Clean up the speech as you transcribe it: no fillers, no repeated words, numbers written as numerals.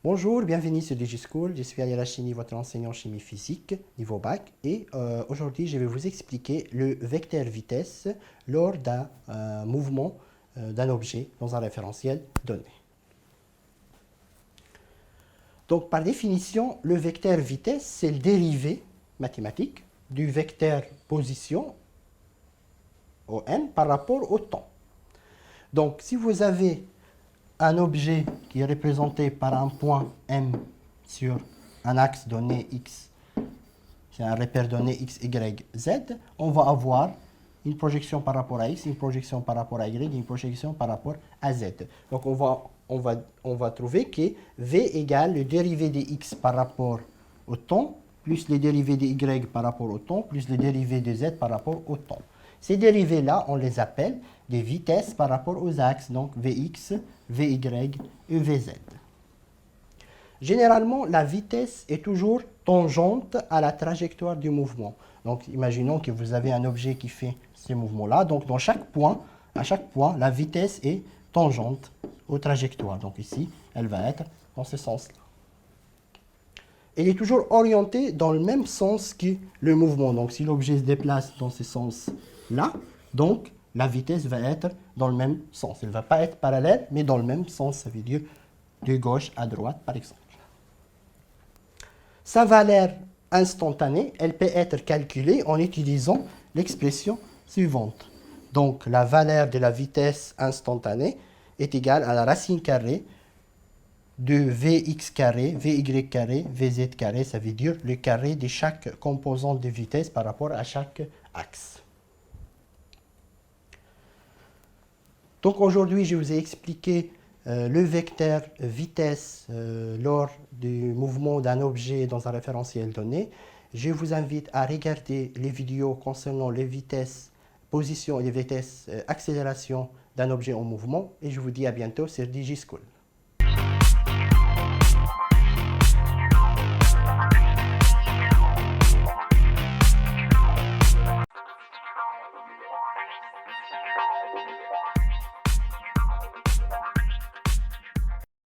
Bonjour, bienvenue sur DigiSchool. Je suis Ali Rachini, votre enseignant chimie physique, niveau bac. Et aujourd'hui, je vais vous expliquer le vecteur vitesse lors d'un mouvement d'un objet dans un référentiel donné. Donc, par définition, le vecteur vitesse, c'est le dérivé mathématique du vecteur position au n par rapport au temps. Donc, si vous avez un objet qui est représenté par un point M sur un axe donné X, c'est un repère donné X, Y, Z, on va avoir une projection par rapport à X, une projection par rapport à Y, une projection par rapport à Z. Donc on va trouver que V égale le dérivé de X par rapport au temps, plus le dérivé de Y par rapport au temps, plus le dérivé de Z par rapport au temps. Ces dérivés-là, on les appelle des vitesses par rapport aux axes, donc Vx, Vy et Vz. Généralement, la vitesse est toujours tangente à la trajectoire du mouvement. Donc, imaginons que vous avez un objet qui fait ce mouvement-là. Donc, à chaque point, la vitesse est tangente aux trajectoires. Donc, ici, elle va être dans ce sens-là. Elle est toujours orientée dans le même sens que le mouvement. Donc, si l'objet se déplace dans ce sens-là, donc la vitesse va être dans le même sens. Elle ne va pas être parallèle, mais dans le même sens. Ça veut dire de gauche à droite, par exemple. Sa valeur instantanée, elle peut être calculée en utilisant l'expression suivante. Donc, la valeur de la vitesse instantanée est égale à la racine carrée de Vx carré, Vy carré, Vz carré, ça veut dire le carré de chaque composante de vitesse par rapport à chaque axe. Donc aujourd'hui, je vous ai expliqué le vecteur vitesse lors du mouvement d'un objet dans un référentiel donné. Je vous invite à regarder les vidéos concernant les vitesses position et les vitesses accélération d'un objet en mouvement et je vous dis à bientôt sur DigiSchool.